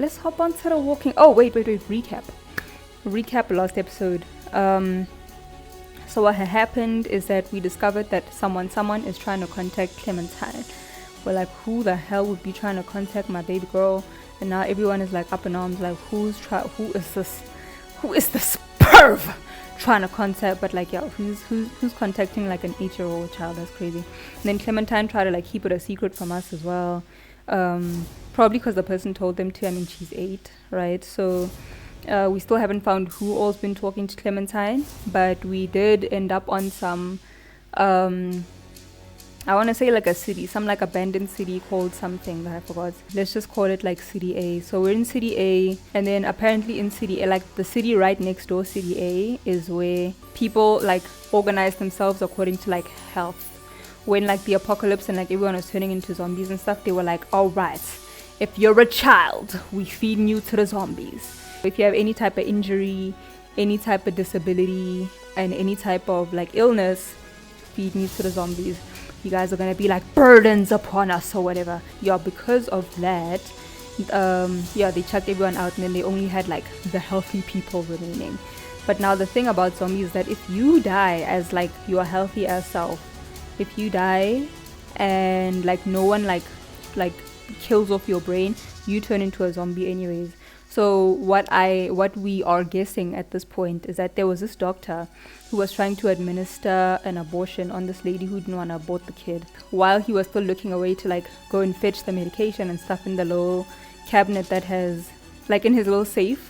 let's hop on to the walking. Oh, wait. Recap last episode. So what had happened is that we discovered that someone is trying to contact Clementine. We're like, who the hell would be trying to contact my baby girl? And now everyone is like up in arms, like who is this perv trying to contact? But like, yeah, who's contacting like an 8-year-old child? That's crazy. And then Clementine tried to like keep it a secret from us as well, probably because the person told them to. I mean, she's 8, right? So we still haven't found who all's been talking to Clementine, but we did end up on some I want to say like a city, some like abandoned city called something that I forgot. Let's just call it like City A. So we're in City A, and then apparently in City A, like the city right next door, City A, is where people like organize themselves according to like health. When like the apocalypse and like everyone was turning into zombies and stuff, they were like, all right, if you're a child, we feeding you to the zombies. If you have any type of injury, any type of disability, and any type of like illness, feeding you to the zombies. You guys are gonna be like burdens upon us or whatever. Yeah, because of that, they chucked everyone out, and then they only had like the healthy people remaining. But now the thing about zombies is that if you die as like your healthy as self, if you die and like no one like kills off your brain, you turn into a zombie anyways. So what we are guessing at this point is that there was this doctor who was trying to administer an abortion on this lady who didn't want to abort the kid, while he was still looking away to like go and fetch the medication and stuff in the little cabinet that has like in his little safe.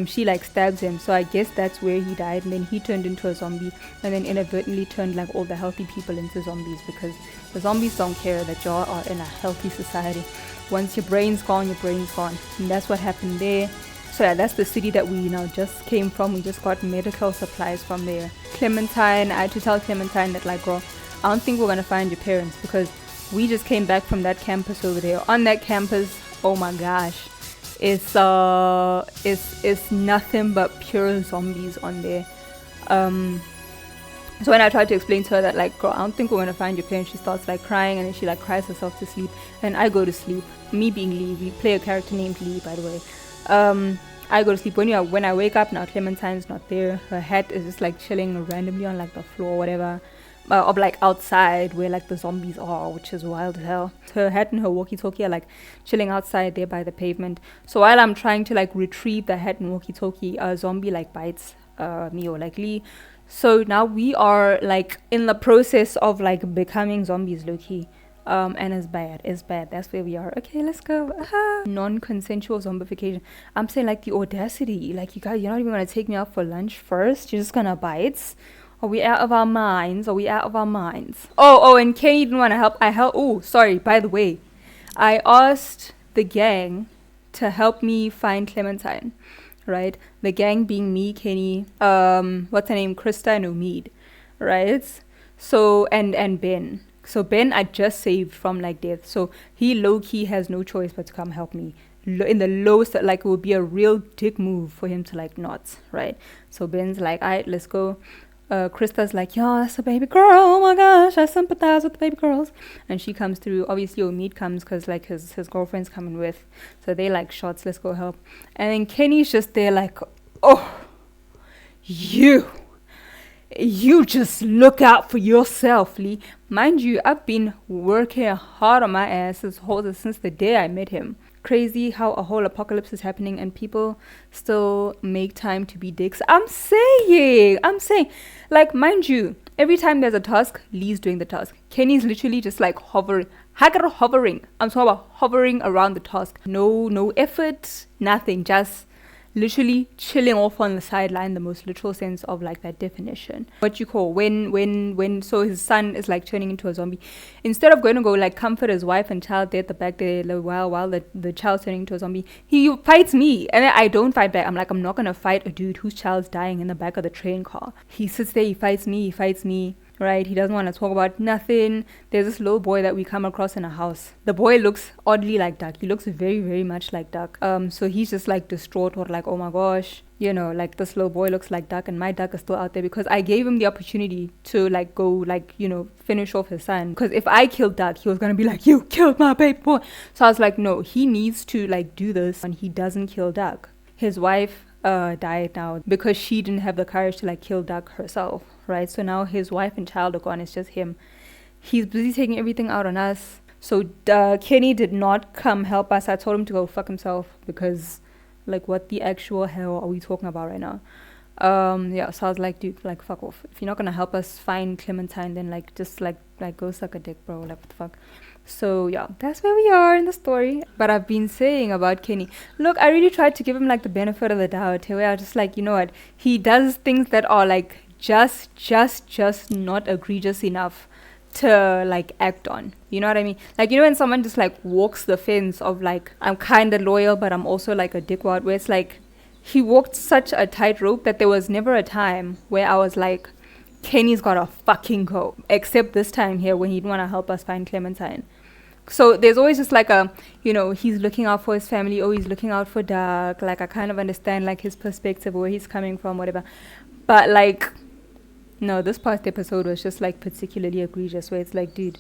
She like stabs him, so I guess that's where he died, and then he turned into a zombie, and then inadvertently turned like all the healthy people into zombies, because the zombies don't care that y'all are in a healthy society. Once your brain's gone, and that's what happened there. So yeah, that's the city that we just came from. We just got medical supplies from there. Clementine, I had to tell Clementine that like, girl, I don't think we're gonna find your parents, because we just came back from that campus over there. On that campus, oh my gosh, it's nothing but pure zombies on there. So when I tried to explain to her that like, girl, I don't think we're gonna find your parents, she starts like crying, and then she like cries herself to sleep, and I go to sleep. Me being Lee, we play a character named Lee, by the way. I go to sleep. When I wake up now, Clementine's not there. Her hat is just like chilling randomly on like the floor or whatever, or like outside where like the zombies are, which is wild as hell. Her hat and her walkie-talkie are like chilling outside there by the pavement. So while I'm trying to like retrieve the hat and walkie-talkie, a zombie like bites me or like Lee. So now we are like in the process of like becoming zombies, low-key. And it's bad. That's where we are. Okay, let's go. Non-consensual zombification. I'm saying like the audacity. Like, you guys, you're not even gonna take me out for lunch first. You're just gonna bite. Are we out of our minds? Oh, and Kenny didn't want to help. Oh, sorry, by the way, I asked the gang to help me find Clementine, right? The gang being me, Kenny, what's her name, Krista and Omid, right? So, and Ben. So Ben I just saved from like death. So he low-key has no choice but to come help me. In the lowest, like, it would be a real dick move for him to like not, right? So Ben's like, alright, let's go. Krista's like, yo, that's a baby girl. Oh my gosh, I sympathize with the baby girls. And she comes through. Obviously, Omid comes because like his girlfriend's coming with. So they like, shots, let's go help. And then Kenny's just there like, oh, you just look out for yourself, Lee. Mind you, I've been working hard on my ass since the day I met him. Crazy how a whole apocalypse is happening and people still make time to be dicks. I'm saying, like, mind you, every time there's a task, Lee's doing the task. Kenny's literally just like hovering. I'm talking about hovering around the task. No effort, nothing, just literally chilling off on the sideline, the most literal sense of like that definition. What you call when so his son is like turning into a zombie, instead of going to go like comfort his wife and child there at the back there while the child's turning into a zombie, he fights me, and I don't fight back. I'm like, I'm not gonna fight a dude whose child's dying in the back of the train car. He sits there, he fights me, right? He doesn't want to talk about nothing. There's this little boy that we come across in a house. The boy looks oddly like Duck. He looks very, very much like Duck. So he's just like distraught or like, oh my gosh, you know, like this little boy looks like duck and my duck is still out there because I gave him the opportunity to like go like, you know, finish off his son. Because if I killed duck, he was going to be like, you killed my baby boy. So I was like, no, he needs to like do this and he doesn't kill duck. His wife died now because she didn't have the courage to like kill duck herself, right? So now his wife and child are gone. It's just him. He's busy taking everything out on us. So Kenny did not come help us. I told him to go fuck himself because like what the actual hell are we talking about right now? Yeah, so I was like, dude, like fuck off. If you're not gonna help us find Clementine, then like just like go suck a dick, bro. Like what the fuck? So yeah, that's where we are in the story. But I've been saying about Kenny, look, I really tried to give him like the benefit of the doubt. Where I was just like, you know what? He does things that are like just not egregious enough to like act on, you know what I mean? Like, you know when someone just like walks the fence of like, I'm kind of loyal but I'm also like a dickwad, where it's like he walked such a tightrope that there was never a time where I was like, Kenny's gotta fucking go, except this time here when he didn't want to help us find Clementine. So there's always just like a, you know, he's looking out for his family, oh, he's looking out for Doug, like I kind of understand like his perspective, where he's coming from, whatever, but like no, this past episode was just like particularly egregious, where it's like, dude,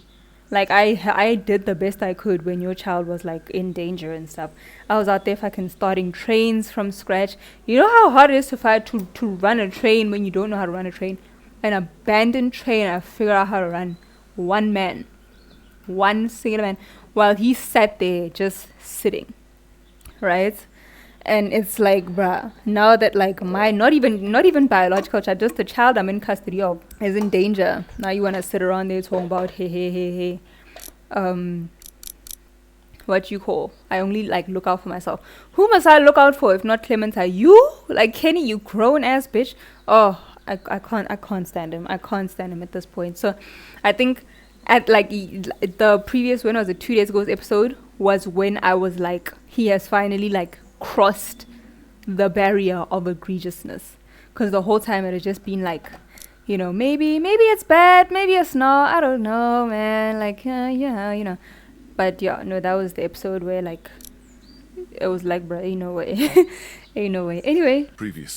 like I did the best I could when your child was like in danger and stuff. I was out there fucking starting trains from scratch. You know how hard it is to run a train when you don't know how to run a train? An abandoned train I figured out how to run. One single man, while he sat there just sitting, right? And it's like, bruh, now that like my not even biological child, just the child I'm in custody of is in danger. Now you wanna sit around there talking about hey, what you call? I only like look out for myself. Who must I look out for if not Clementine? You? Like Kenny, you grown ass bitch. Oh, I can't stand him. I can't stand him at this point. So I think at like the previous, when was it, 2 days ago's episode was when I was like, he has finally like crossed the barrier of egregiousness, because the whole time it had just been like, you know, maybe it's bad, maybe it's not, I don't know, man, like yeah, you know. But yeah, no, that was the episode where like it was like, bro, ain't no way. Ain't no way. Anyway, Previous